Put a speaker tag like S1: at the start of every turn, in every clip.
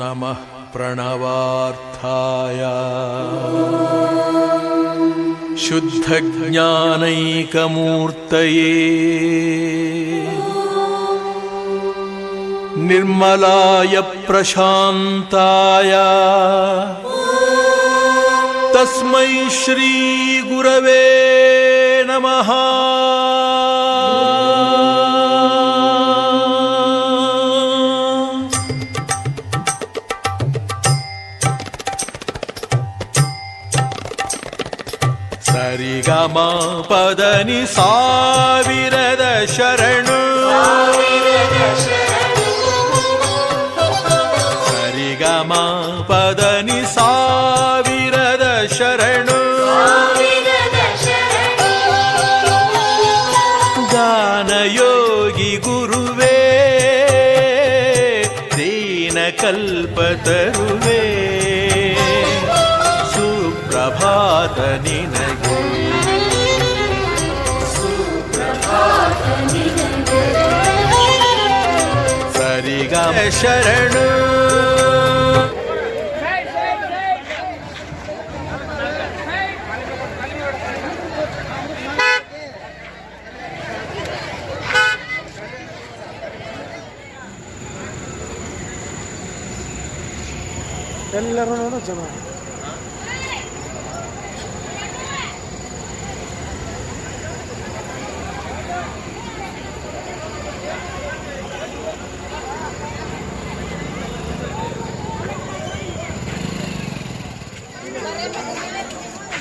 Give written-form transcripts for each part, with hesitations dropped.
S1: नमः प्रणवार्थाय शुद्धज्ञानैकमूर्तये निर्मलाय प्रशान्ताय तस्मै श्री गुरवे नमः। ಸರಿಗಮ ಪದನಿ ಸಾವಿರದ ಶರಣು, ಸರಿಗಮ ಪದನಿ ಸಾವಿರದ ಶರಣು, ಗಾನಯೋಗಿ ಗುರುವೇ ದೀನ ಕಲ್ಪತರುವೇ, ಸುಪ್ರಭಾತ ನಿನಗೆ, ಸರಿಗಮ ಶರಣು.
S2: ಎಲ್ಲರೂ ನೋಡು ಜನ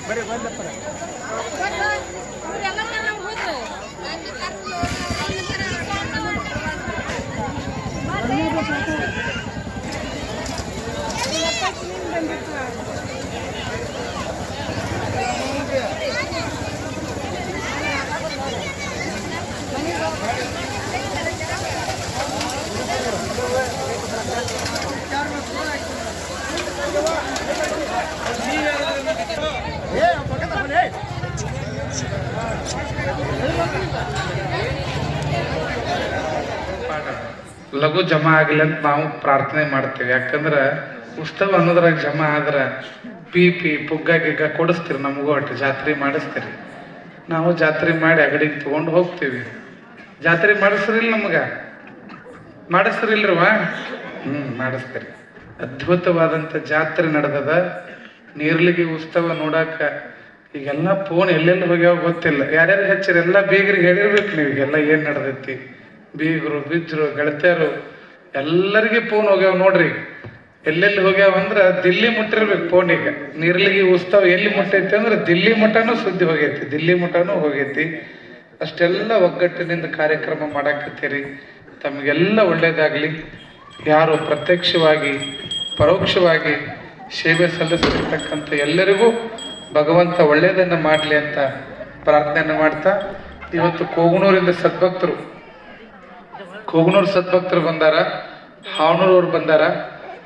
S2: ಬರೀ ಬಂದಪ್ಪ
S3: ಲಘು ಜಮಾ ಆಗಲಿ ಅಂತ ನಾವು ಪ್ರಾರ್ಥನೆ ಮಾಡ್ತೇವೆ. ಯಾಕಂದ್ರೆ ಉತ್ಸವ ಅನ್ನೋದ್ರಾಗ ಜಮಾ ಆದ್ರೆ ಪಿ ಪುಗ್ಗ ಗಿಗ್ಗ ಕೊಡಿಸ್ತೀರಿ, ನಮಗೂ ಒಟ್ಟು ಜಾತ್ರೆ ಮಾಡಿಸ್ತೀರಿ. ನಾವು ಜಾತ್ರೆ ಮಾಡಿ ಅಗಡಿಗೆ ತೊಗೊಂಡು ಹೋಗ್ತೀವಿ. ಜಾತ್ರೆ ಮಾಡಿಸ್ರಿಲ್ಲ, ನಮ್ಗೆ ಮಾಡಿಸ್ರಿಲ್ರವ? ಮಾಡಿಸ್ತೀರಿ. ಅದ್ಭುತವಾದಂಥ ಜಾತ್ರೆ ನಡೆದದ. ನೀರ್ಲಿಗೆ ಉತ್ಸವ ನೋಡಾಕ ಈಗೆಲ್ಲ ಫೋನ್ ಎಲ್ಲೆಲ್ಲಿ ಹೋಗ್ಯಾವ ಗೊತ್ತಿಲ್ಲ. ಯಾರ್ಯಾರು ಹಚ್ಚಿರಿ ಎಲ್ಲ ಬೀಗರಿಗೆ ಹೇಳಿರ್ಬೇಕು ನೀವು ಈಗೆಲ್ಲ ಏನು ನಡೆದೈತಿ. ಬೀಗರು ಬಿಜ್ಜರು ಗೆಳತಿಯರು ಎಲ್ಲರಿಗೆ ಫೋನ್ ಹೋಗ್ಯಾವ ನೋಡ್ರಿ. ಎಲ್ಲೆಲ್ಲಿ ಹೋಗ್ಯಾವ ಅಂದ್ರೆ ದಿಲ್ಲಿ ಮುಟ್ಟಿರ್ಬೇಕು ಫೋನಿಗೆ. ನೀರ್ಲಿಗೆ ಉತ್ಸವ ಎಲ್ಲಿ ಮುಟ್ಟೈತಿ ಅಂದ್ರೆ ದಿಲ್ಲಿ ಮಠನೂ ಸುದ್ದಿ ಹೋಗೈತಿ, ದಿಲ್ಲಿ ಮಠನೂ ಹೋಗೈತಿ. ಅಷ್ಟೆಲ್ಲ ಒಗ್ಗಟ್ಟಿನಿಂದ ಕಾರ್ಯಕ್ರಮ ಮಾಡಾಕತ್ತೀರಿ. ತಮಗೆಲ್ಲ ಒಳ್ಳೇದಾಗಲಿ. ಯಾರು ಪ್ರತ್ಯಕ್ಷವಾಗಿ ಪರೋಕ್ಷವಾಗಿ ಸೇವೆ ಸಲ್ಲಿಸಿರ್ತಕ್ಕಂಥ ಎಲ್ಲರಿಗೂ ಭಗವಂತ ಒಳ್ಳೆಯದನ್ನು ಮಾಡಲಿ ಅಂತ ಪ್ರಾರ್ಥನೆಯನ್ನು ಮಾಡ್ತಾ, ಇವತ್ತು ಕೋಗನೂರಿಂದ ಸದ್ಭಕ್ತರು ಬಂದಾರ, ಹಾವನೂರವ್ರು ಬಂದಾರ.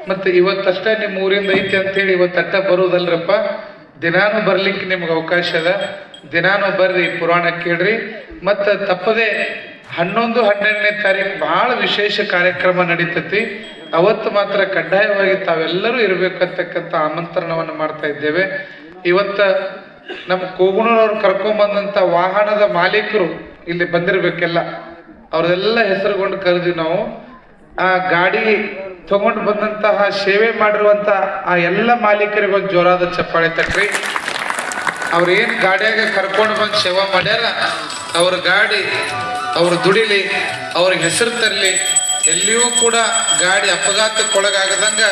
S3: ಮತ್ತು ಇವತ್ತಷ್ಟೇ ನಿಮ್ಮ ಊರಿಂದ ಐತಿ ಅಂತೇಳಿ ಇವತ್ತಟ್ಟ ಬರುವುದಲ್ರಪ್ಪ, ದಿನಾನು ಬರ್ಲಿಕ್ಕೆ ನಿಮ್ಗೆ ಅವಕಾಶ ಅದ. ದಿನಾನು ಬರ್ರಿ, ಪುರಾಣ ಕೇಳ್ರಿ. ಮತ್ತು ತಪ್ಪದೆ 11, 12ನೇ ತಾರೀಕು ಭಾಳ ವಿಶೇಷ ಕಾರ್ಯಕ್ರಮ ನಡೀತೈತಿ. ಅವತ್ತು ಮಾತ್ರ ಕಡ್ಡಾಯವಾಗಿ ತಾವೆಲ್ಲರೂ ಇರಬೇಕಂತಕ್ಕಂಥ ಆಮಂತ್ರಣವನ್ನು ಮಾಡ್ತಾ ಇದ್ದೇವೆ. ಇವತ್ತ ನಮ್ಮ ಕೋಗನೂರವ್ರು ಕರ್ಕೊಂಬಂದಂಥ ವಾಹನದ ಮಾಲೀಕರು ಇಲ್ಲಿ ಬಂದಿರಬೇಕೆಲ್ಲ, ಅವ್ರದೆಲ್ಲ ಹೆಸರುಗೊಂಡು ಕರೆದ್ವಿ ನಾವು. ಆ ಗಾಡಿ ತಗೊಂಡು ಬಂದಂತಹ ಸೇವೆ ಮಾಡಿರುವಂಥ ಆ ಎಲ್ಲ ಮಾಲೀಕರಿಗೊಂದು ಜೋರಾದ ಚಪ್ಪಾಳೆ ತಟ್ರಿ. ಅವ್ರೇನು ಗಾಡಿಯಾಗ ಕರ್ಕೊಂಡು ಬಂದು ಸೇವೆ ಮಾಡ್ಯಾರ, ಅವ್ರ ಗಾಡಿ ಅವ್ರು ದುಡಿಲಿ, ಅವ್ರಿಗೆ ಹೆಸರು ತರಲಿ, ಎಲ್ಲಿಯೂ ಕೂಡ ಗಾಡಿ ಅಪಘಾತಕ್ಕೊಳಗಾಗದಂಗ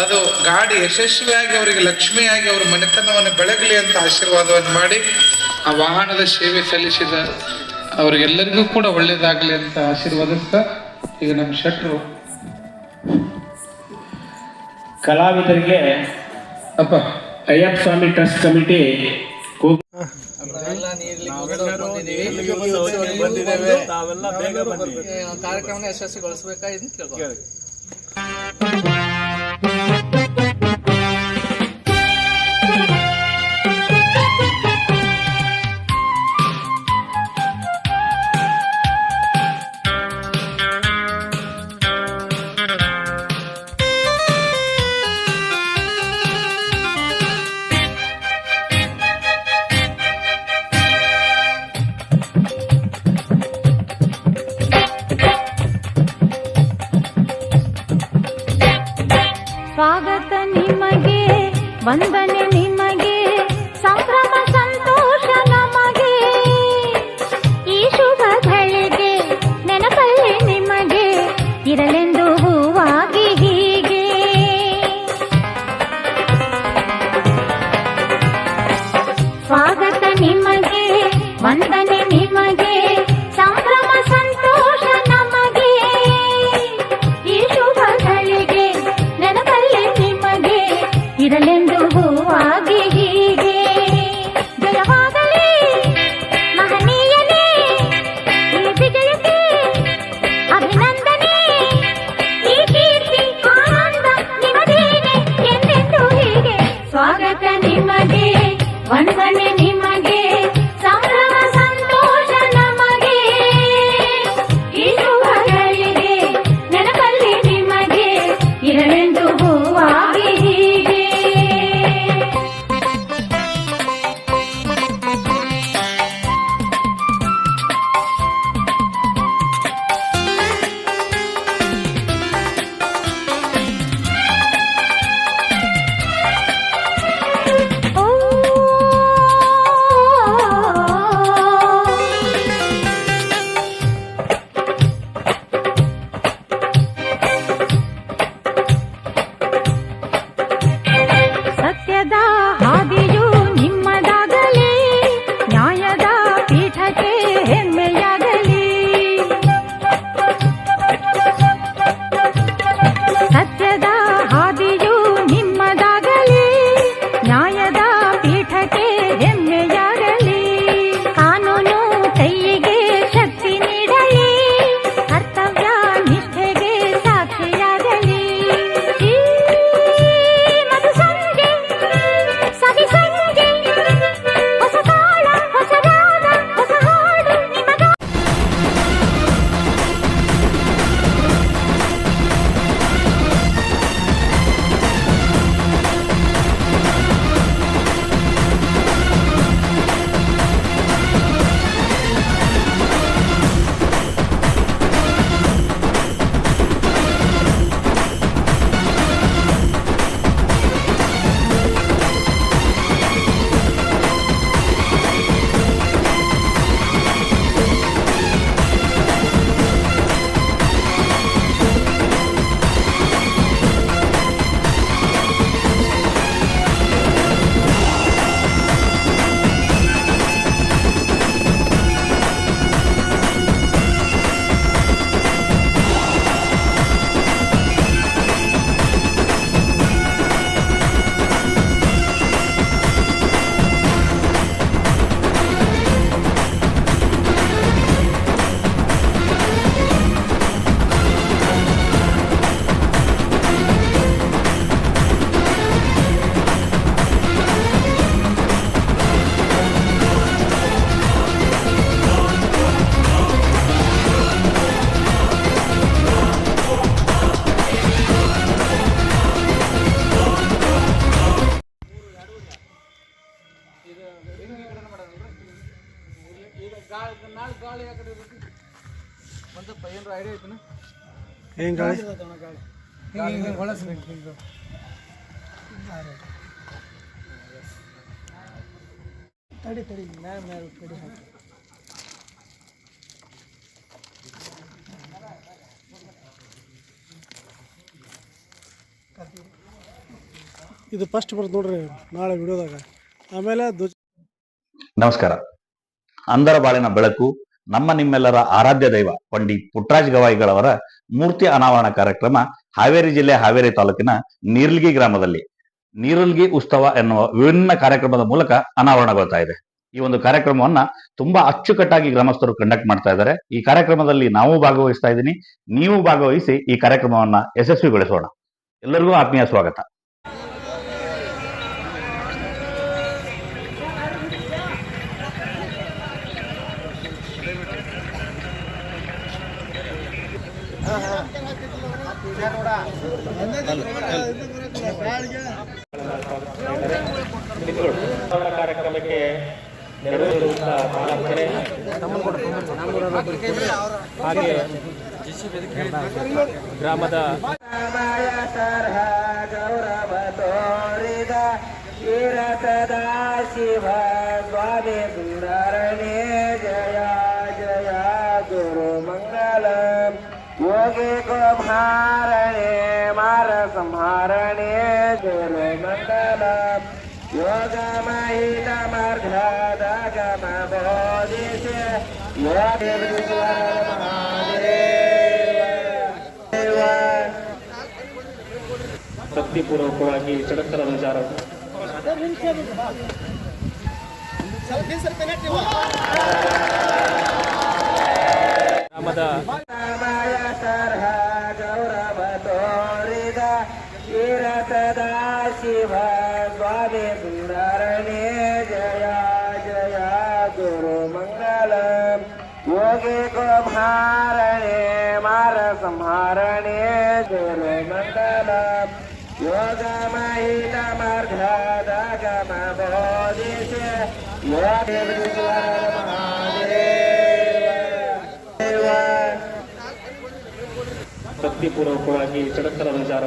S3: ಅದು ಗಾಡಿ ಯಶಸ್ವಿಯಾಗಿ ಅವರಿಗೆ ಲಕ್ಷ್ಮಿಯಾಗಿ ಅವ್ರ ಮನೆತನವನ್ನು ಬೆಳಗಲಿ ಅಂತ ಆಶೀರ್ವಾದವನ್ನು ಮಾಡಿ ಆ ವಾಹನದ ಸೇವೆ ಸಲ್ಲಿಸಿದ ಅವ್ರಿಗೆಲ್ಲರಿಗೂ ಕೂಡ ಒಳ್ಳೇದಾಗಲಿ ಅಂತ ಆಶೀರ್ವಾದಿಸ್ತಾ, ಈಗ ನಮ್ಮ ಶೆಟ್ರು
S4: ಕಲಾವಿದರಿಗೆ
S3: ಅಪ್ಪ
S4: ಅಯ್ಯಪ್ಪ ಸ್ವಾಮಿ ಟ್ರಸ್ಟ್ ಕಮಿಟಿ
S5: ಕಾರ್ಯಕ್ರಮ ಯಶಸ್ವಿಗೊಳಿಸಬೇಕಾಗಿ ಕೇಳ್ಕೊ.
S6: ವಂದನೆ ನಿಮಗೆ, ಸಂಭ್ರಮ ಸಂತೋಷ ನಮಗೆ. ಈ ಶುಭ ಘಳಿಗೆ ನೆನಪಲ್ಲಿ ನಿಮಗೆ ಇರಲೆಂದು ಹೂವಾಗಿ ಹೀಗೆ. ಸ್ವಾಗತ ನಿಮಗೆ, ವಂದನೆ ನಿಮಗೆ, ಸಂಭ್ರಮ ಸಂತೋಷ ನಮಗೆ. ಈ ಶುಭ ಘಳಿಗೆ ನೆನಪಲ್ಲಿ ನಿಮಗೆ ಇರಲೆಂದು ಹೂವಾಗಿ ಹೀಗೆ. ಜಯವಾಗಲಿ ಮಹನೀಯನೇ ಈ ವಿಜಯಕ್ಕೆ ಅಭಿನಂದನೆ. ಈ ಕೀರ್ತಿ ಆನಂದ ನಿಮಗೇನೆ ಎಂದೆಂದು ಹೀಗೆ. ಸ್ವಾಗತ ನಿಮಗೆ, ವಂದನೆ ನಿಮಗೆ, ಸಂಭ್ರಮ ಸಂತೋಷ ನಮಗೆ. ಈ ಶುಭ ಘಳಿಗೆ ನೆನಪಲ್ಲಿ ನಿಮಗೆ ಇರಲೆಂದು ಹೂವಾಗಿ ಹೀಗೆ. ಓ ಸತ್ಯದ ಹಾದಿಯು ನಿಮ್ಮದಾಗಲಿ, ನ್ಯಾಯದ ಪೀಠಕ್ಕೆ ಹೆಮ್ಮೆಯಾಗಲಿ. ಸತ್ಯದ ಹಾದಿಯು ನಿಮ್ಮದಾಗಲಿ, ನ್ಯಾಯದ ಪೀಠಕ್ಕೆ ಹೆಮ್ಮೆಯಾಗಲಿ. ಕಾನೂನು ಕೈಗೆ ಶಕ್ತಿ ನೀಡಲಿ, ಕರ್ತವ್ಯ ನಿಷ್ಠೆಗೆ ಸಾಕ್ಷಿಯಾಗಲಿ. ಈ ಮಧು ಸಂಜೆ ಸವಿ ಸಂಜೆ, ಹೊಸ ತಾಳ ಹೊಸ ರಾಗ ಹೊಸ ಹಾಡು ನಿಮಗ.
S2: ಏನ್ ಗಾಳಿ ತಡಿ ತಡಿ ಮ್ಯಾಲ ಮ್ಯಾಲ ತಡಿ ಹಾಕಿ. ಇದು ಫಸ್ಟ್ ಬರ್ತದೆ ನೋಡ್ರಿ ನಾಳೆ ವಿಡಿಯೋದಾಗ. ಆಮೇಲೆ
S7: ನಮಸ್ಕಾರ. ಅಂಧರ ಬಾಳಿನ ಬೆಳಕು ನಮ್ಮ ನಿಮ್ಮೆಲ್ಲರ ಆರಾಧ್ಯ ದೈವ ಪಂಡಿತ್ ಪುಟ್ಟರಾಜ ಗವಾಯಿಗಳವರ ಮೂರ್ತಿ ಅನಾವರಣ ಕಾರ್ಯಕ್ರಮ ಹಾವೇರಿ ಜಿಲ್ಲೆ ಹಾವೇರಿ ತಾಲೂಕಿನ ನೀರ್ಲ್ಗಿ ಗ್ರಾಮದಲ್ಲಿ ನೀರುಲ್ಗಿ ಉತ್ಸವ ಎನ್ನುವ ವಿಭಿನ್ನ ಕಾರ್ಯಕ್ರಮದ ಮೂಲಕ ಅನಾವರಣಗೊಳ್ತಾ ಇದೆ. ಈ ಒಂದು ಕಾರ್ಯಕ್ರಮವನ್ನ ತುಂಬಾ ಅಚ್ಚುಕಟ್ಟಾಗಿ ಗ್ರಾಮಸ್ಥರು ಕಂಡಕ್ಟ್ ಮಾಡ್ತಾ ಇದ್ದಾರೆ. ಈ ಕಾರ್ಯಕ್ರಮದಲ್ಲಿ ನಾವು ಭಾಗವಹಿಸ್ತಾ ಇದ್ದೀನಿ. ನೀವು ಭಾಗವಹಿಸಿ ಈ ಕಾರ್ಯಕ್ರಮವನ್ನ ಯಶಸ್ವಿಗೊಳಿಸೋಣ. ಎಲ್ಲರಿಗೂ ಆತ್ಮೀಯ ಸ್ವಾಗತ.
S4: ಕಾರ್ಯಕ್ರಮಕ್ಕೆ ನೆರವೇರಿಸುತ್ತಾ ಹಾಗೆ ಗ್ರಾಮದ
S8: ಗೌರವ ತೋರಿದ ಸದಾ ಶಿವ ಸ್ವಾಮಿ ಸುಂದರನೇ ಜಯ ಜಯ ಗುರು ಮಂಗಲ ಯೋಗಿ ಕುಮಾರನೇ ಮಾರ ಸಂಹಾರಣೆ ಗುರು ಮಂಗಲ ಯೋಗ ಮಹಿತ ಮಾರ್ಗದಗಮ ಬೋಧಿಸ
S4: ಭಕ್ತಿಪೂರ್ವಕವಾಗಿ ಚಡಕರ ವಿಚಾರ ಗ್ರಾಮದ
S8: ಗೌರವ ತೋರಿದ ಸದಾ ಶಿವ ಸ್ವಾಮಿ ಸುಂದರನೇ ಜಯ ಜಯ ಗುರು ಮಂಗಲ ಯೋಗಿ ಕುಮಾರನೇ ಮಾರ ಸಂಹಾರಣೆ ಗುರು ಮಂಗಲ ಯೋಗ ಮಹಿತ ಮಾರ್ಗದಗಮ ಬೋಧಿಸ
S4: ಭಕ್ತಿಪೂರ್ವಕವಾಗಿ ಚಡಕರ ವಿಚಾರ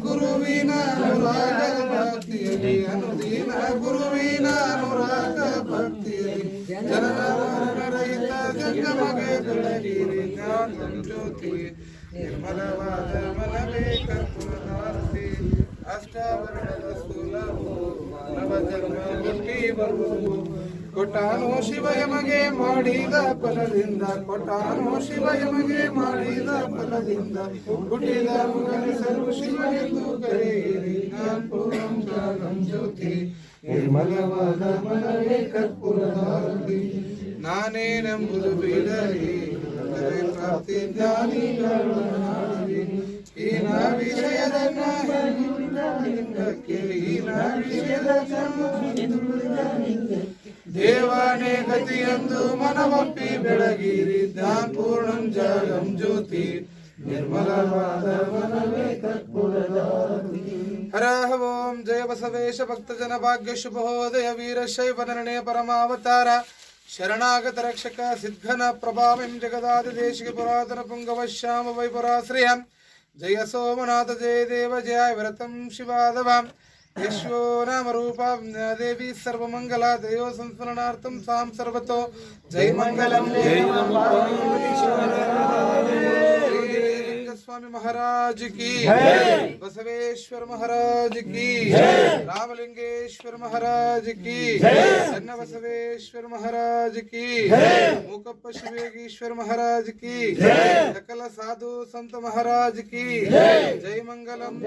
S3: ಗುರುವಿನ ಅನುದಿನ ಗುರುವಿನ ಅನುರಾಗ ಭಕ್ತಿಯಲ್ಲಿ ಜನರಹಿತ ಜಂಗಮಗೆ ಬೆಳಗಿರಿ ಜ್ಯೋತಿ ನಿರ್ಮಲವಾದ ಮನವೇ ಕರ್ಪೂರದಾರತಿ ಅಷ್ಟಾವರಣದ ಸುಲಭು ನವಜನ್ಮ ಹುಟ್ಟಿ ಬರುವುದು ಕೊಟ್ಟಾನು ಶಿವಯಮಗೆ ಮಾಡಿದ ಫಲದಿಂದ ಕೊಟ್ಟಾನು ಶಿವಯಮಗೆ ಮಾಡಿದ ಫಲದಿಂದ ಹುಟ್ಟಿದ ಮುಗನಿಸಲು ಶಿವ ಎಂದು ಕರೆಯಿರಿ ಜ್ಞಾನಪೂರ್ಣಂ ಜಾಗಂ ಜ್ಯೋತಿ ನಿರ್ಮಲವಾದ ಮನವೇ ಕರ್ಪೂರದಾರತಿ ನಾನೇನೆಂಬುದು ಬಿಡಲಿ ಪ್ರಾಪ್ತಿ ಜ್ಞಾನಿಗಳು ಹೀನ ವಿಷಯದ ಹೀನ ವಿಷಯದ ದೇವಾನೇ ಗತಿಯಂದು ಮನವೊಪ್ಪಿ ಬೆಳಗಿರಿ ಜ್ಞಾನಪೂರ್ಣಂ ಜಾಗಂ ಜ್ಯೋತಿ ನಿರ್ಮಲವಾದ ಮನವೇ ಕರ್ಪೂರದಾರತಿ ಹರ ಓಂ ಜಯ ಬಸವೇಶ ಭಕ್ತಜನ ಭಾಗ್ಯ ಶುಭೋದಯ ವೀರಶೈವ ನಿರ್ಣಯ ಪರಮಾವತಾರ ಶರಣಾಗತ ರಕ್ಷಕ ಸಿದ್ಧನ ಪ್ರಭಾವಿಂ ಜಗದಾದಿ ದೇಶಿಕ ಪುರಾತನ ಪುಂಗವ ಶ್ಯಾಮ ವೈಪುರಾಶ್ರಯಂ ಜಯ ಸೋಮನಾಥ ಜಯ ದೇವ ಜಯ ವ್ರತಂ ಶಿವಾದವಾಂ ಯಶ್ವೋ ನಾಮ ರೂಪಾಂ ದೇವಿ ಸರ್ವಮಂಗಲ ದಯೋ ಸಂಸ್ಮರಣಾರ್ಥಂ ಸಾಂ ಸರ್ವತೋ ಜೈ ಮಂಗಲಂ स्वामी महाराज की बसवेश्वर महाराज की रामलिंगेश्वर महाराज की चन्न बसवेश्वर महाराज की मूकप्प शिवेगीश्वर महाराज की सकल साधु संत महाराज की जय मंगलम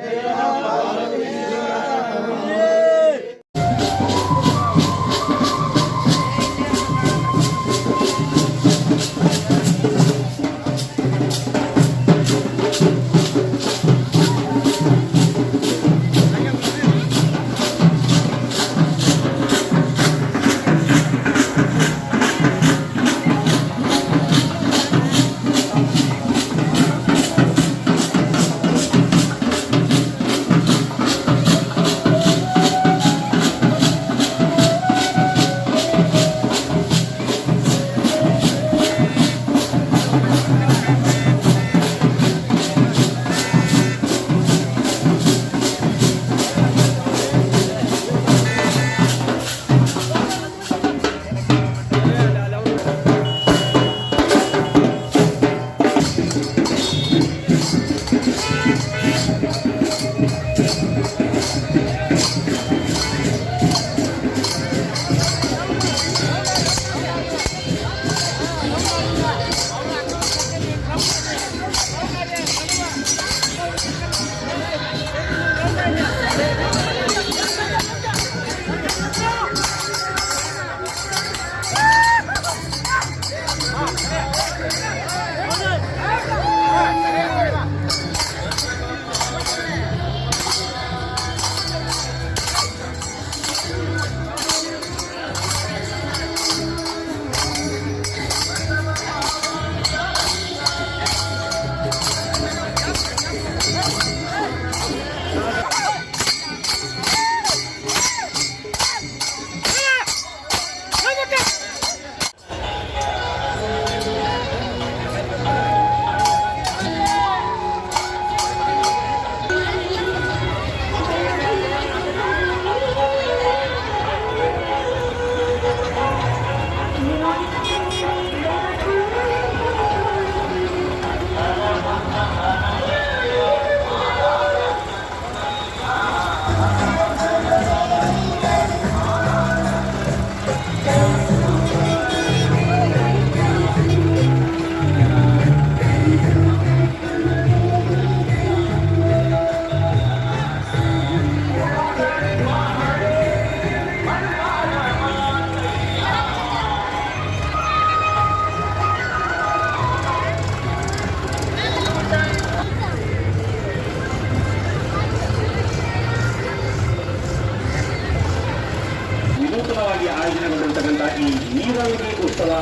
S4: ನಡೆಯತಕ್ಕಂಥ ಈ ನೀರಂಗಿ ಉತ್ಸವ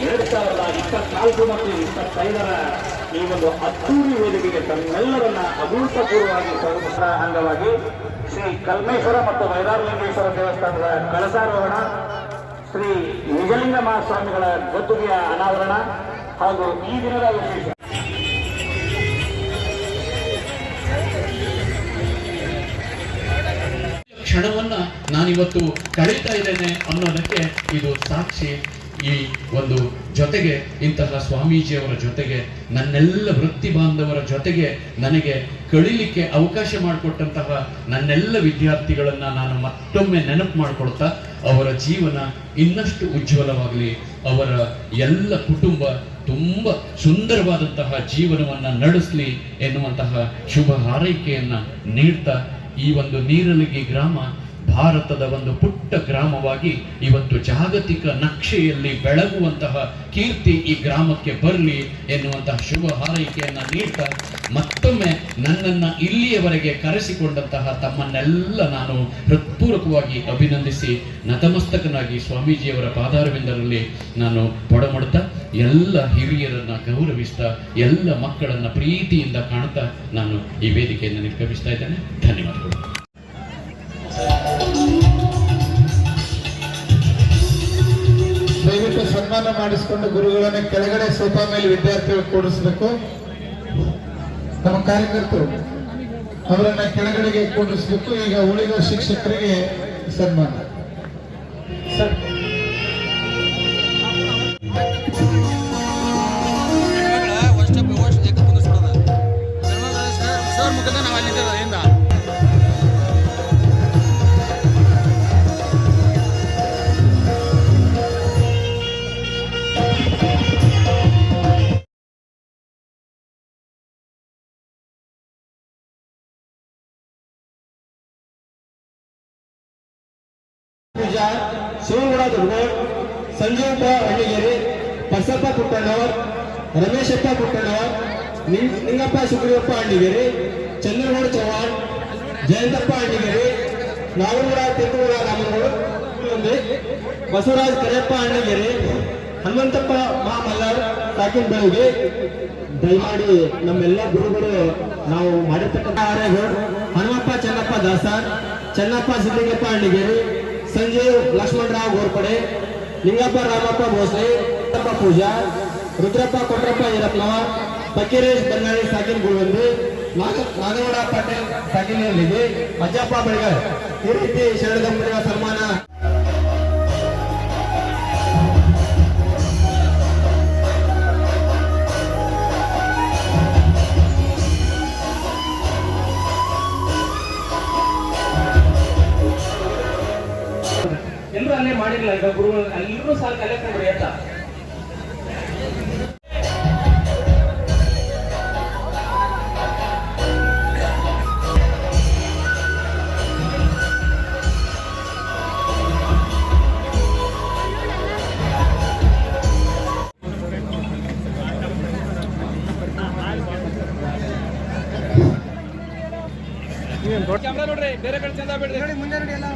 S4: 2024 ಮತ್ತು 25ರ ಈ ಒಂದು ಅದ್ದೂರಿ ವೇದಿಕೆಗೆ ತಮ್ಮೆಲ್ಲರನ್ನ ಅಭೂತಪೂರ್ವವಾಗಿ ಸ್ವಾಗತಿಸುವ ಅಂಗವಾಗಿ ಶ್ರೀ ಕಲ್ಮೇಶ್ವರ ಮತ್ತು ವೈರಾರಲಿಂಗೇಶ್ವರ ದೇವಸ್ಥಾನದ ಕಳಸಾರೋಹಣ, ಶ್ರೀ ನಿಜಲಿಂಗ ಮಹಾಸ್ವಾಮಿಗಳ ಗದ್ದುಗೆಯ ಅನಾವರಣ ಹಾಗೂ ಈ ದಿನದ ವಿಶೇಷ
S9: ಕ್ಷಣವನ್ನ ನಾನಿವತ್ತು ಕಳೀತಾ ಇದ್ದೇನೆ ಅನ್ನೋದಕ್ಕೆ ಇದು ಸಾಕ್ಷಿ. ಈ ಒಂದು ಜೊತೆಗೆ ಇಂತಹ ಸ್ವಾಮೀಜಿಯವರ ಜೊತೆಗೆ ನನ್ನೆಲ್ಲ ವೃತ್ತಿ ಬಾಂಧವರ ಜೊತೆಗೆ ನನಗೆ ಕಳೀಲಿಕ್ಕೆ ಅವಕಾಶ ಮಾಡಿಕೊಟ್ಟಂತಹ ನನ್ನೆಲ್ಲ ವಿದ್ಯಾರ್ಥಿಗಳನ್ನ ನಾನು ಮತ್ತೊಮ್ಮೆ ನೆನಪು ಮಾಡಿಕೊಡ್ತಾ ಅವರ ಜೀವನ ಇನ್ನಷ್ಟು ಉಜ್ವಲವಾಗಲಿ, ಅವರ ಎಲ್ಲ ಕುಟುಂಬ ತುಂಬ ಸುಂದರವಾದಂತಹ ಜೀವನವನ್ನ ನಡೆಸಲಿ ಎನ್ನುವಂತಹ ಶುಭ ಹಾರೈಕೆಯನ್ನ ನೀಡ್ತಾ ಈ ಒಂದು ನೀರಲಗಿ ಗ್ರಾಮ ಭಾರತದ ಒಂದು ಪುಟ್ಟ ಗ್ರಾಮವಾಗಿ ಇವತ್ತು ಜಾಗತಿಕ ನಕ್ಷೆಯಲ್ಲಿ ಬೆಳಗುವಂತಹ ಕೀರ್ತಿ ಈ ಗ್ರಾಮಕ್ಕೆ ಬರಲಿ ಎನ್ನುವಂತಹ ಶುಭ ಹಾರೈಕೆಯನ್ನ ನೀಡ್ತಾ ಮತ್ತೊಮ್ಮೆ ನನ್ನನ್ನ ಇಲ್ಲಿಯವರೆಗೆ ಕರೆಸಿಕೊಂಡಂತಹ ತಮ್ಮನ್ನೆಲ್ಲ ನಾನು ಹೃತ್ಪೂರ್ವಕವಾಗಿ ಅಭಿನಂದಿಸಿ ನತಮಸ್ತಕನಾಗಿ ಸ್ವಾಮೀಜಿಯವರ ಪಾದಾರವಿಂದರಲ್ಲಿ ನಾನು ಪೊಡಮಡ್ತಾ ಎಲ್ಲ ಹಿರಿಯರನ್ನ ಗೌರವಿಸ್ತಾ ಎಲ್ಲ ಮಕ್ಕಳನ್ನ ಪ್ರೀತಿಯಿಂದ ಕಾಣ್ತಾ ನಾನು ಈ ವೇದಿಕೆಯನ್ನು ನಿರ್ಗಮಿಸ್ತಾ ಇದ್ದೇನೆ. ಧನ್ಯವಾದಗಳು.
S3: ದಯವಿಟ್ಟು ಸನ್ಮಾನ ಮಾಡಿಸಿಕೊಂಡು ಗುರುಗಳನ್ನ ಕೆಳಗಡೆ ಸೋಫಾ ಮೇಲೆ ವಿದ್ಯಾರ್ಥಿಗಳು ಕೂಡಿಸ್ಬೇಕು. ನಮ್ಮ ಕಾರ್ಯಕರ್ತರು ಅವರನ್ನ ಕೆಳಗಡೆಗೆ ಕೂಡಿಸ್ಬೇಕು. ಈಗ ಉಳಿದ ಶಿಕ್ಷಕರಿಗೆ ಸನ್ಮಾನ.
S8: ಶಿವಗೌಡ ದುರ್ಗೋಡ್, ಸಂಜೀವಪ್ಪ ಹಳ್ಳಿಗೇರಿ, ಬಸಪ್ಪ ಪುಟ್ಟಣ್ಣವರ್, ರಮೇಶಪ್ಪ ಪುಟ್ಟಣ್ಣವರ್, ನಿಂಗಪ್ಪ ಸುಗ್ರೀವಪ್ಪ ಹಳ್ಳಿಗೇರಿ, ಚಂದ್ರಗೌಡ ಚವ್ಹಾಣ್, ಜಯಂತಪ್ಪ ಹಳ್ಳಿಗೇರಿ, ನಾಗೂರ ತಿರುಗುರ ರಾಮಗೌಡ, ಬಸವರಾಜ್ ಕರೆಯಪ್ಪ ಹಳ್ಳಿಗೇರಿ, ಹನುಮಂತಪ್ಪ ಮಹಾಮಲ್ಲಾರ್ ಸಾಕಿನ ಬೆಳಗ್ಗೆ. ದಯಮಾಡಿ ನಮ್ಮೆಲ್ಲ ಗುರುಗಳು ನಾವು ಮಾಡಿರ್ತಕ್ಕಂಥ ಆರೇಗೌಡ್, ಹನುಮಪ್ಪ ಚೆನ್ನಪ್ಪ ದಾಸಾರ್, ಚೆನ್ನಪ್ಪ ಸಿದ್ಲಿಂಗಪ್ಪ ಹಳ್ಳಿಗೇರಿ, ಸಂಜೀವ್ ಲಕ್ಷ್ಮಣರಾವ್ ಗೋರ್ಪಡೆ, ಲಿಂಗಪ್ಪ ರಾಮಪ್ಪ ಭೋಸ್ಲೆ, ಪೂಜಾ, ರುದ್ರಪ್ಪ ಕೊಟ್ರಪ್ಪ ಈರಪ್ಪನವರ್, ಫಕೀರೇಶ್ ಬನ್ನಾಳಿ ಸಾಕಿನ್ ಗುಳ್ವಂದಿ, ನಾಗೇಗೌಡ ಪಾಟೀಲ್ ಸಾಕಿನಲ್ಲಿ, ಅಜ್ಜಪ್ಪ ಬೆಳಗಾರ್. ಈ ರೀತಿ ಶರಣದಂಬರಿಗಳ ಸನ್ಮಾನ.
S4: ಎಲ್ಲರೂ ಅಲ್ಲೇ ಮಾಡಿರಲಿಲ್ಲ. ಈಗ ಗುರುಗಳು ಎಲ್ಲರೂ ಸಾಲ ಕಲೆಕ್ಟ್ ಮಾಡಿ ಅಂತ ಕ್ಯಾಮ್ರಾ ನೋಡ್ರಿ, ಬೇರೆ ಕಡೆ ಚಂದ ಬಿಡ್ರಿ, ನೋಡಿ ಮುಂದೆ ನೋಡಿ ಎಲ್ಲ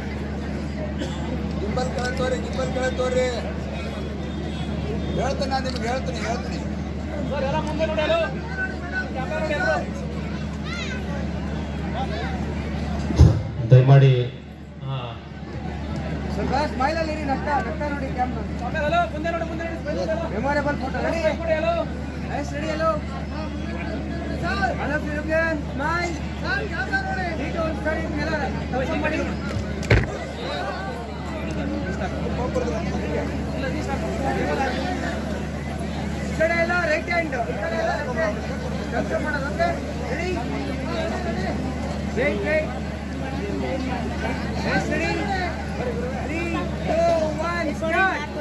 S4: ಗಿಂಬಲ್ ಕಳತೋರಿ ಹೇಳ್ತೀನಿ, ನಾನು ನಿಮ್ಗೆ ಹೇಳ್ತೀನಿ ಸರ್. ಎಲ್ಲ ಮುಂದೆ ನೋಡಿ, ಕ್ಯಾಮ್ರಾ ನೋಡಿ ಎಲ್ಲ.
S8: ದಯಮಾಡಿ
S5: ಸ್ಮೈಲಲ್ಲಿ ನಗ್ತಾ ನೋಡಿ ಕ್ಯಾಮ್ರಾ
S4: ಮುಂದೆ ನೋಡಿ
S5: memorable photo ready nice ready hello hello ಫಿಲಿಪಿಯನ್ ಸ್ಮೈಲ್ ಸರ್ ಕ್ಯಾಮ್ರಾ ನೋಡಿ ನೀಟ್ ಆನ್ ಸ್ಟಡಿ ಎಲ್ಲ ತಪ್ಪು ಮಾಡಿ ಸೈಡ್ ಎಲ್ಲ ರೈಟ್ ಹ್ಯಾಂಡ್ ಕೆಲಸ ಮಾಡೋದು ready wait nice ready 3 2 1 start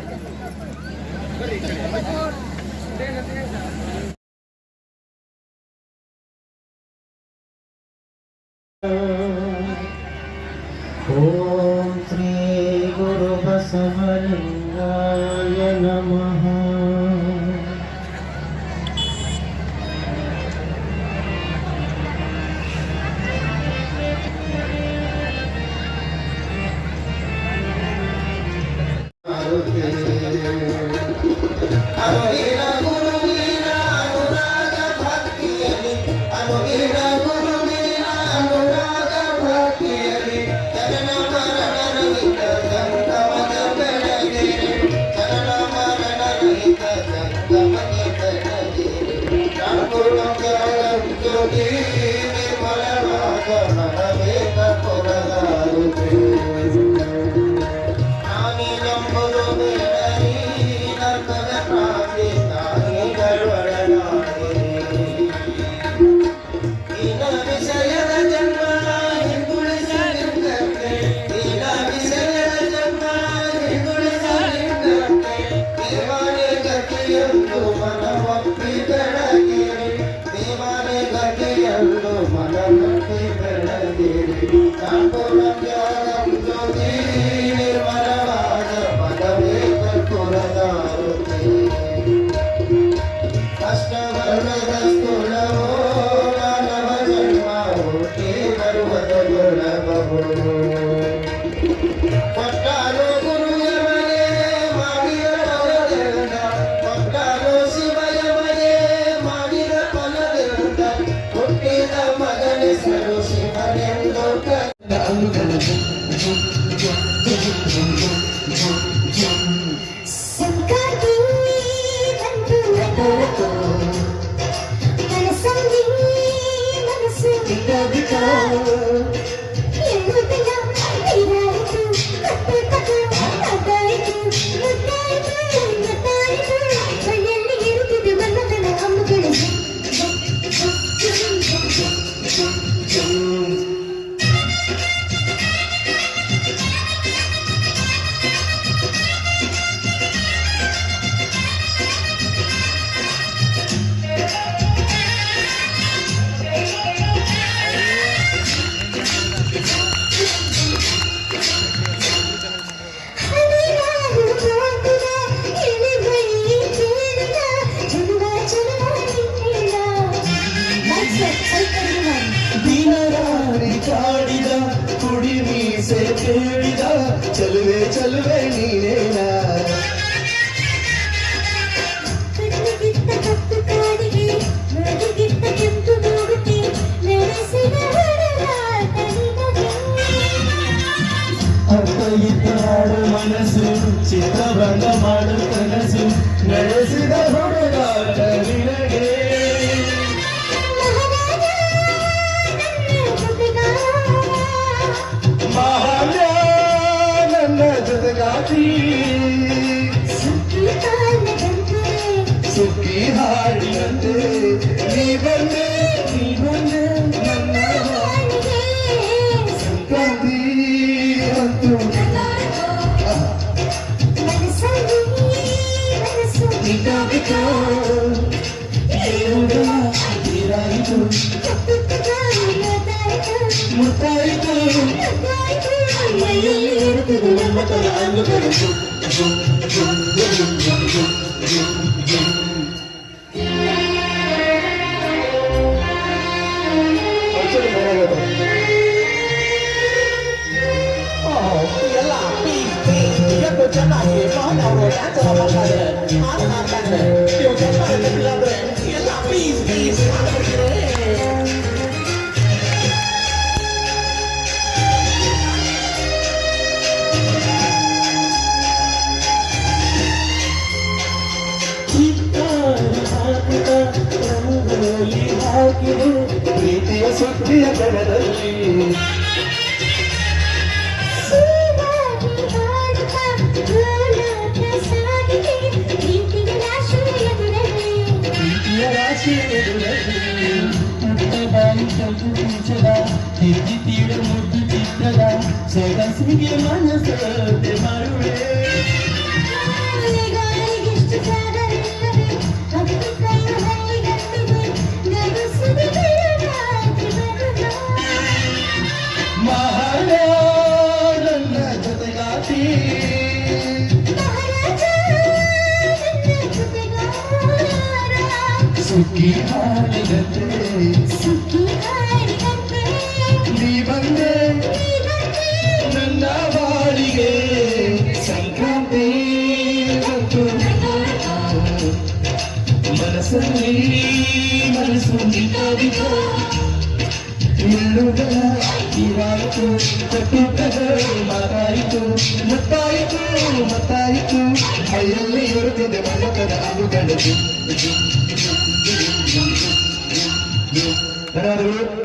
S8: ಓಂ ಶ್ರೀ ಗುರು ಬಸವಲಿಂಗಾಯ ನಮಃ. ಅನುಗಿನ ಗುರುವಿನ ಅನುರಾಗ ಭಕ್ತಿಯಲ್ಲಿ ಅನುಗಿನ ಗುರುವಿನ ಅನುರಾಗ ಭಕ್ತಿಯಲ್ಲಿ ಜನನ ಮರಣ ರಹಿತ ಸಂಗಮದ ಬೆಳಗ್ಗೆ ಜನನ ಮರಣ ರಹಿತ ಸಂಗಮದ ಬೆಳಗ್ಗೆ ಜ್ಯೋತಿ ನಿರ್ಮಲವಾದ ಮನವೇದ ಕೊರಗಾರುತ್ತೇ ನಾನಿ ನಂಬುದು ಬೇಡರಿ ನರ್ತದ ಪ್ರಾಂತಿ ತಾಯಿಗಳೊಳಗಾಡಿರಿ ದೀನ ವಿಷಯದ ಜನ್ಮ ಹಿಂದುಳಿಸಲಿಂಗಕ್ಕೆ ದೀನ ವಿಷಯದ ಜನ್ಮ ಹಿಂದುಳಿಸಲಿಂಗಕ್ಕೆ ದೇವಾನೇ ಗತಿಯೊಂದು ಮನವೊಪ್ಪಿ ಬೆಳಗಿರಿ ದೇವಾನೇ ಗತಿಯೊಂದು ಮನವೊಪ್ಪಿ ಬೆಳಗಿರಿ ಕಾಂಪುರಂ ಜ್ಯೋತಿ ನಿರ್ಮಲವಾದ ಪದವೇದ ಕುರದಾರುತ್ತೇ ಅಷ್ಟವರ್ಣದ ಸ್ಥೂಲವೋ ಮಾನವ ಜನ್ಮ ಹುಟ್ಟಿ ಬರುವದ ದುರ್ಲಭವು ಕೊಟ್ಟಾರೋ ಗುರುಯ ಮನೆ ಮಾಡಿದ ಫಲದಿಂದ ಕೊಟ್ಟಾರೋ ಶಿವಯ ಮನೆ ಮಾಡಿದ ಫಲದಿಂದ ಹುಟ್ಟಿದ ಮಗನೆಸರು ಶಿವನೆಂದು
S6: ಸಂಕ್ರಾಂತಿ ಬಂತು ಬಂತು ಮನಸ್ಸಲ್ಲಿ ಮನಸ್ಸು ಬಿಟ್ಟು ಎನ್ನುವುದಿಲ್ಲ ನೀರಾಯಿತು ಕಟ್ಟು ಅದಾಯಿತು ಮುದ್ದಾಯಿತು ಮುದ್ದಾಯಿತು ಮೈಯಲ್ಲಿ ಇರುತ್ತಿದೆ ಮನ್ನದನ ಹಮ್ಮುಗಳು
S8: ದೀನರಾರಿ ಕಾಡಿದ ಕುಡಿ ಮೀಸೆ ಕೇಳಿದ ಚಲುವೆ ಚಲುವೆ ನೀನೇನ
S6: ಕಣ್ಣಿಗಿತ್ತ ಕಪ್ಪು ಕಾಡಿಗೆ ಮಡಿಗಿತ್ತ ಕೆಂಪು ಮೂಗುತಿ ನಡೆಸಿದ ಹೊರಗಾಟ ನಿನಗೆ
S8: ಅರ್ಥ ಇದ್ದ ಹಾಡು ಮನಸ್ಸು ಚಿತ್ರಭಂಗ ಮಾಡು ಕನಸು ನಡೆಸಿದ ಹುಡುಗಾಟ ನಿನಗೆ ಮಹಾನ್ಯ ನನ್ನ ಜೊತೆಗಾತಿ ಸುಗ್ಗಿ ಹಾಡಿನಂತೆ ನೀ ಬಂದೆ ನನ್ನ ಸಂಕ್ರಾಂತಿ ಅಂತೂ ಬಿಟ್ಟು ತೀರಾಯಿತು ಮುತ್ತಾಯಿತು ಮೈಯಲ್ಲಿ ಇರುತ್ತದೆ ನಮ್ಮ ತರ ಅಂಗಗಳು ಎಲ್ಲ ಚೆನ್ನಾಗಿ ಅವರು ಡ್ಯಾನ್ಸ್ ಮಾಡ್ತಾರೆ ಹಾಡು ಮಾಡ್ತಾರೆ ನೀವು ಚೆನ್ನಾಗಿ ಎಲ್ಲ ಪ್ಲೀಸ್ ಪ್ಲೀಸ್ ಪ್ರೀತಿಯ ಸುದ್ದಿಯ ಕಣದಲ್ಲಿ ತಿರುಗಿ ಮುದ್ದು ಚಿತ್ರದ ಸೊಗಸಿಗೆ ಮನಸ್ಸೆ ಮರುಳೆ ಮಹಾರಾಜ ನನ್ನ ಜೊತೆಗಾತಿ ಸುಖಿ ಹಾಡಿದಂತೆ ನೀ ಬಂದೆ ನನ್ನ ಬಾಳಿಗೆ ಸಂಕ್ರಾಂತಿ ಮನಸ್ಸಲ್ಲಿ ಮನಸ್ಸು ಬಿದ್ದ ಎಳ್ಳುವುದರ ಇರಾಯಿತು ಕಟ್ಟುತ್ತದೆ ಮಾತಾಯಿತು ಮತ್ತಾಯಿತು ಮತ್ತಾಯಿತು ಮೈಯಲ್ಲಿ ಇರುತ್ತಿದೆ ಮನಕದ ಅನುಗಣದು ಧನ್ಯವಾದಗಳು.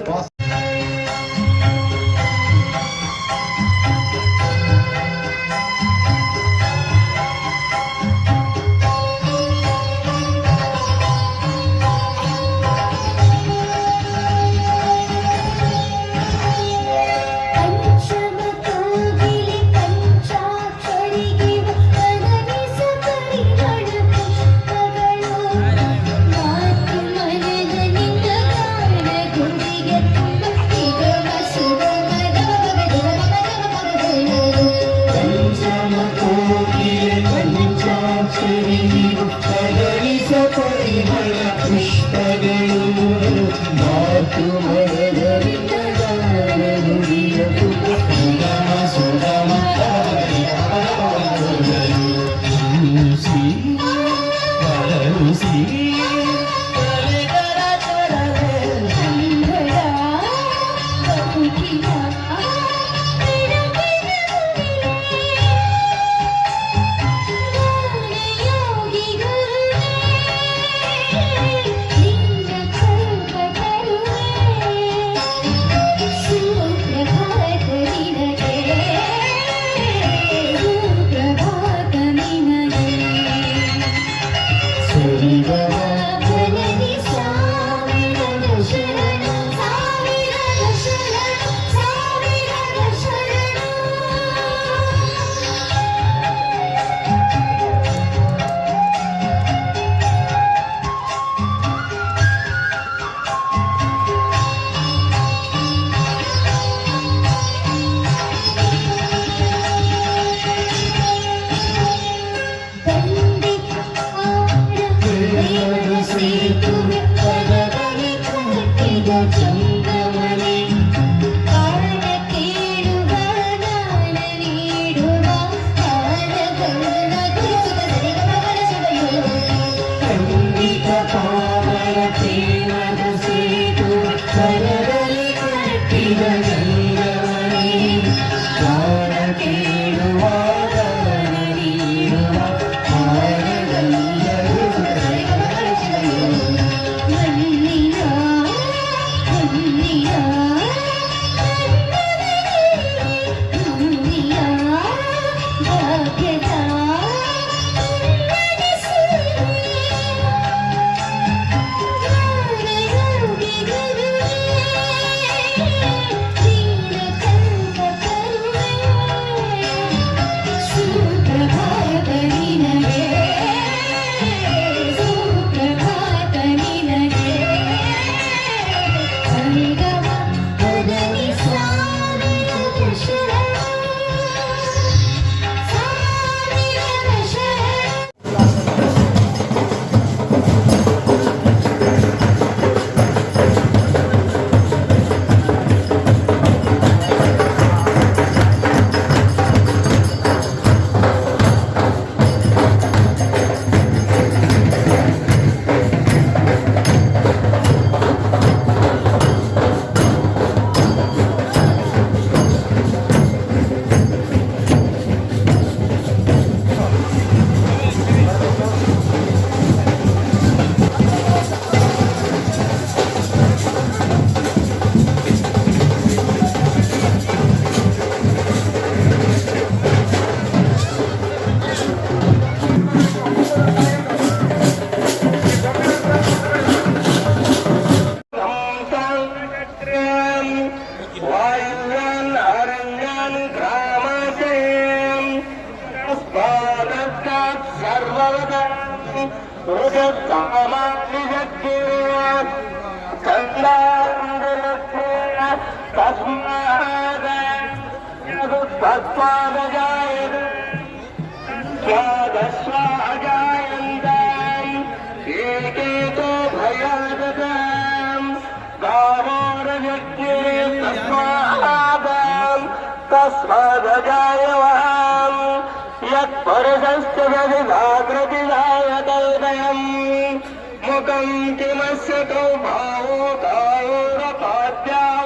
S4: मुखम किमस्य कौ भावो कायोरपाद्यां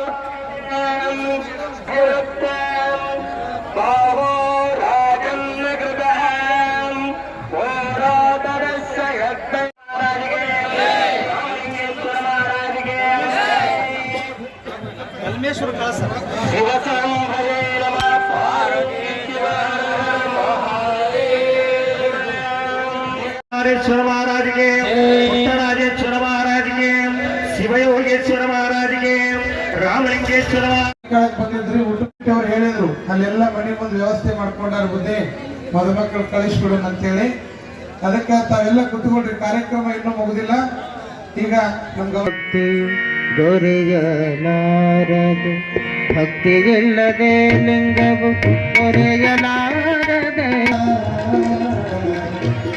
S4: भावो राजन्न कृतः होरातरस्य यज्ञ
S2: ಕಲ್ಮೇಶ್ವರ ಕಳಸ
S4: ಶಿವಸಂಭವೇ ನಮಃ ಪಾರ್ವತೀಶ್ವರ महाराज के पुट्टराजेश्वर महाराज के ಶಿವಯೋಗೇಶ್ವರ महाराज के ರಾಮಲಿಂಗೇಶ್ವರ
S10: ಬಂದಿದ್ರಿ ಊಟಕ್ಕೆ ಅವ್ರು ಹೇಳಿದ್ರು ಅಲ್ಲೆಲ್ಲ ಮನೆ ಮುಂದೆ ವ್ಯವಸ್ಥೆ ಮಾಡ್ಕೊಂಡಾರ ಬುದ್ಧಿ ಮದುಮಕ್ಕಳು ಕಳಿಸ್ಬಿಡೋಣ ಅಂತೇಳಿ ಅದಕ್ಕೆ ತಾವೆಲ್ಲ ಕುತ್ಕೊಳ್ರಿ ಕಾರ್ಯಕ್ರಮ ಇನ್ನೂ ಮುಗುದಿಲ್ಲ ಈಗ ನಮ್ಗೆ
S8: ದೊರೆಯಲಾರದು ಭಕ್ತಿಯಿಲ್ಲದೆ ಲಿಂಗವು ದೊರೆಯಲಾರದೆ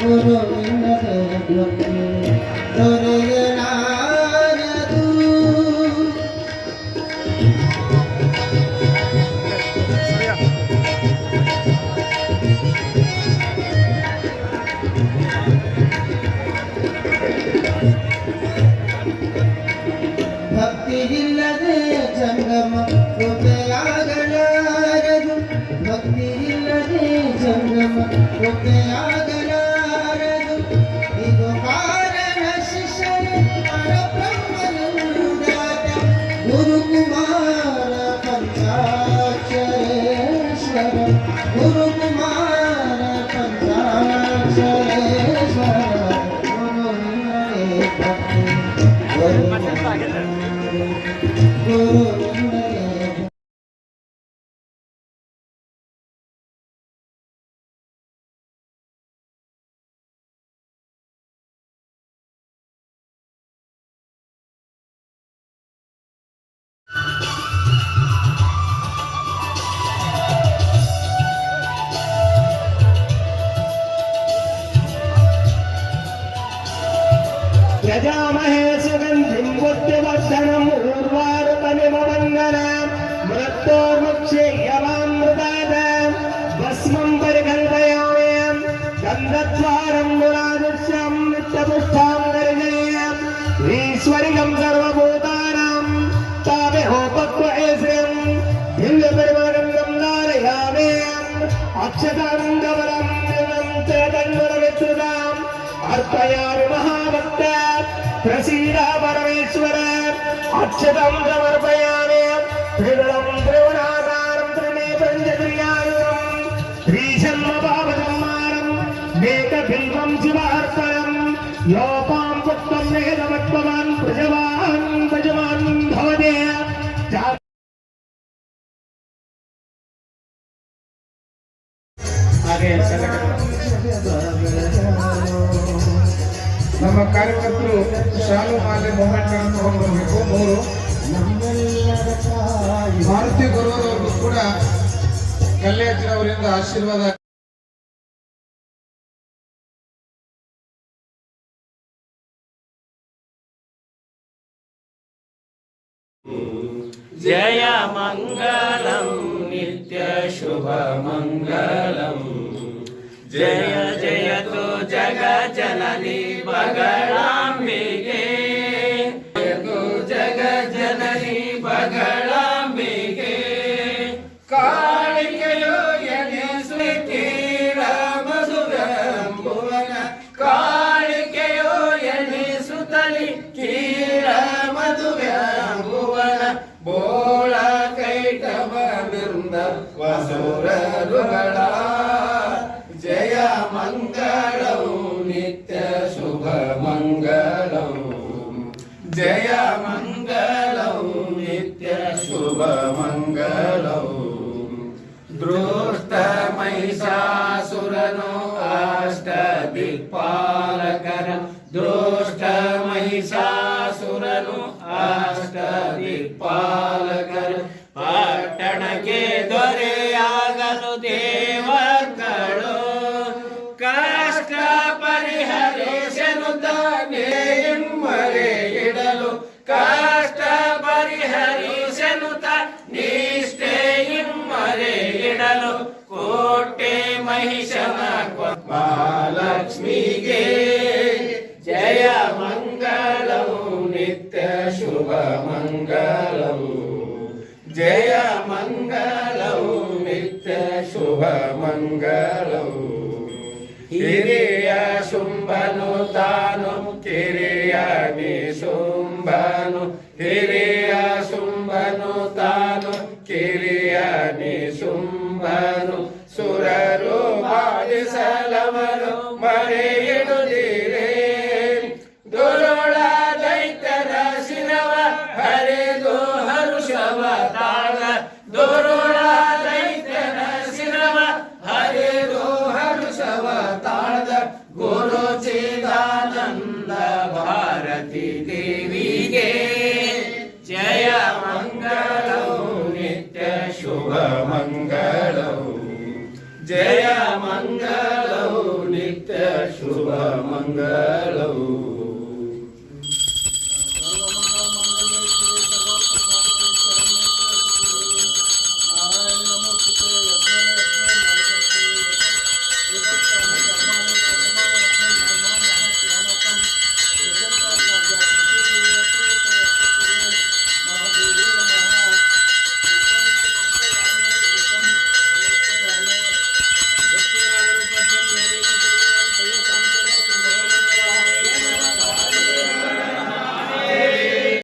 S8: ಗುರುವಿಲ್ಲದೆ ಭಕ್ತಿ ದೊರೆಯಲಾರದು ಭಕ್ತಿಯಿಲ್ಲದೆ ಜಂಗಮ ಕೃಪೆಯಾಗಲಾರದು ಭಕ್ತಿಯಿಲ್ಲದೆ ಜಂಗಮ ಕೃಪೆಯಾಗಲಾರದು ಇದು ಕಾರಣ ಶಿಷ್ಯರ ಪರಬ್ರಹ್ಮನುಂದಾತ ಗುರುಕುಮಾರ ಪಂಚಾಕ್ಷರೇಶ್ವರ ಗುರುಕುಮಾರ ಪಂಚಾಕ್ಷರೇಶ್ವರ ಗುರುವಿನವೇ ಭಕ್ತಿ
S4: यजामहे सुगन्धिं बुद्धिवर्धनम् उर्वारुकमिममङ्गलम् मृत्योर्मुक्षीयमामृतात् भस्मं परिकल्पयामि गन्धद्वारं गुणादृश्यं नित्यपुष्टां निर्जयम् ईश्वरिकं सर्वभूतानां तामेहोपक्वयश्रियं दिव्यपरिमलगन्धं धारयामि अक्षताङ्गबलं तन्मरविश्रुताम् अर्पयामि महाभक्त प्रसीदा परमेश्वर अक्षतं समर्पयामि त्रिदलं त्रिगुणाकारं त्रिनेत्रं चतुर्यायुधं त्रिजन्मपापसंहारं मेकबिल्वं शिवार्पणं योपां पुत्रं वेदमत्ववान् प्रजवान् भवते
S10: ನಮ್ಮ ಕಾರ್ಯಕರ್ತರು ಶಾಲು ಮಾಲೆ ಮೊಮೆಂಟ್ಗಳನ್ನು ತಗೊಂಡ್ಬರ್ಬೇಕು. 3 ಮಾರುತಿ ಗುರುವರವ್ರಿಗೂ ಕೂಡ ಕಲ್ಯಾಜ್ರವರಿಂದ ಆಶೀರ್ವಾದ.
S1: ಜಯ ಮಂಗಳಂ ನಿತ್ಯ ಶುಭ ಮಂಗಳಂ ಜಯ ಜಯತು ಜಗ ಜನನಿ ಬಗಳಾಂಬಿಗೆ ಜಯತು ಜಗ ಜನನಿ ಬಗಳಾಂಬಿಗೆ ಕಾಳಿಕೆಯೋ ಎಣಿಸುತ್ತೀರ ಮಧುರಂಬುವನ ಕಾಳಿಕೆಯೋ ಎಣಿಸುತ್ತಲಿ ಕೀರ ಮಧುರಂಬುವನ ಬೋಳ ಕೈಟವ ಬಿಂದ ವಸುರರುಗಳ ಜಯ ಮಂಗಳಂ ನಿತ್ಯ ಶುಭ ಮಂಗಳಂ ಜಯ ಮಂಗಳಂ ನಿತ್ಯ ಶುಭ ಮಂಗಳಂ ದೃಷ್ಟ ಮಹಿಷಾಸುರನು ಅಷ್ಟ ದಿಕ್ಪಾಲಕರ ದೃಷ್ಟ ಮಹಿಷಾಸುರನು ಅಷ್ಟ ದಿಕ್ಪಾಲಕರ ಪಟ್ಟಣಕ್ಕೆ ದೊರೆಯಾಗಲು ದೇವಗಳು ಕಷ್ಟ ಪರಿಹರಿಸಲು ತಾನೇ ಮರೆ ಇಡಲು ಕಷ್ಟ ಪರಿಹರಿಸಲು ನಿಷ್ಠೆ ಮರೆ ಇಡಲು ಕೋಟೆ ಮಹಿಷನ ಮಹಾಲಕ್ಷ್ಮಿಗೆ ಜಯ ಮಂಗಳ ಶುಂಭನು ತಾನು ಕಿರಿಯ ನಿಶುಂಭನು ಹಿರಿಯ ಶುಂಭನು ತಾನು ಕಿರಿಯ ನಿಶುಂಭನು ಸುರರು ಬಾಧಿಸಲವರು ಮರೆಯಿಡುದಿರೇ ದುರುಳ ದೈತ್ಯರ ಶಿರವ ಹರಿದು ಹರುಷವ ತಾಳ ದುರುಳ ದೈತ್ಯರ ಶಿರವ ಹರಿದು ಹರುಷವ ತಾಳದ ಗುರು ಚಿದಾನಂದ ಭಾರತಿ ದೇವಿಗೆ ಜಯ ಮಂಗಳವು ನಿತ್ಯ ಶುಭ ಮಂಗಳವು ಜಯ ಮಂಗಳವು ನಿತ್ಯ ಶುಭ ಮಂಗಳವು